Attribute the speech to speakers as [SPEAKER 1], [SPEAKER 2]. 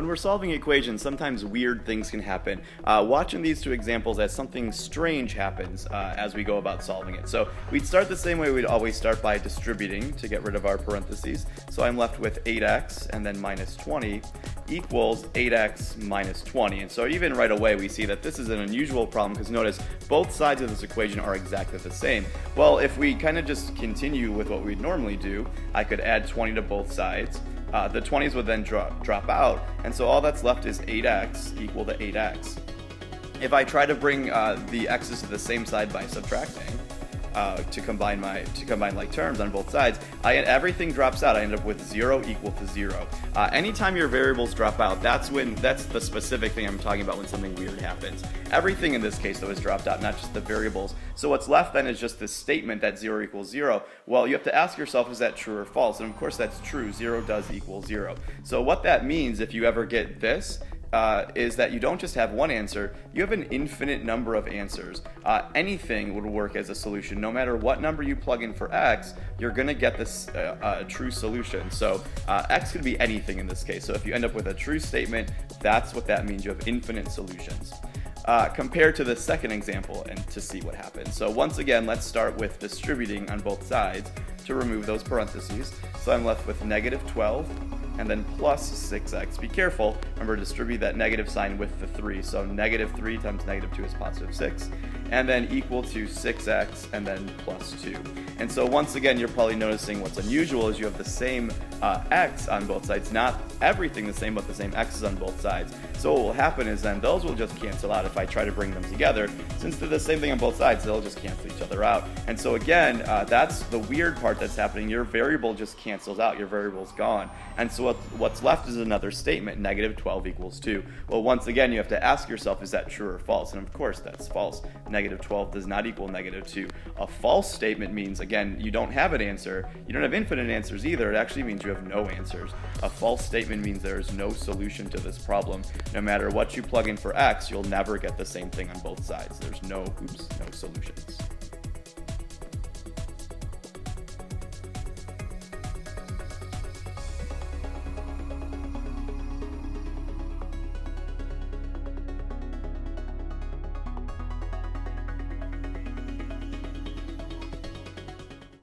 [SPEAKER 1] When we're solving equations, sometimes weird things can happen. Watch in these two examples as something strange happens as we go about solving it. So we'd start the same way we'd always start, by distributing to get rid of our parentheses. So I'm left with 8x and then minus 20 equals 8x minus 20. And so even right away we see that this is an unusual problem, because notice both sides of this equation are exactly the same. Well, if we kind of just continue with what we'd normally do, I could add 20 to both sides. The 20s would then drop out, and so all that's left is 8x equal to 8x. If I try to bring the x's to the same side by subtracting, to combine like terms on both sides, everything drops out. I end up with 0 equal to 0. Anytime your variables drop out, that's the specific thing I'm talking about when something weird happens. Everything in this case, though, is dropped out, not just the variables. So what's left then is just this statement that 0 equals 0. Well, you have to ask yourself, is that true or false? And of course that's true. 0 does equal 0. So what that means, if you ever get this, is that you don't just have one answer, you have an infinite number of answers. Anything would work as a solution. No matter what number you plug in for x, you're going to get this true solution. So x could be anything in this case. So if you end up with a true statement, that's what that means. You have infinite solutions. Compared to the second example and to see what happens. So once again, let's start with distributing on both sides to remove those parentheses. So I'm left with negative 12 and then plus 6x. Be careful, remember, distribute that negative sign with the 3. So negative 3 times negative 2 is positive 6. And then equal to 6x and then plus 2. And so once again, you're probably noticing what's unusual is you have the same x on both sides. Not everything the same, but the same x's on both sides. So what will happen is then those will just cancel out if I try to bring them together. Since they're the same thing on both sides, they'll just cancel each other out. And so again, that's the weird part that's happening. Your variable just cancels out. Your variable's gone. And so what's left is another statement, negative 12 equals 2. Well, once again, you have to ask yourself, is that true or false? And of course, that's false. Negative 12 does not equal negative 2. A false statement means, again, you don't have an answer. You don't have infinite answers either. It actually means you have no answers. A false statement means there is no solution to this problem. No matter what you plug in for x, you'll never get the same thing on both sides. There's no solutions.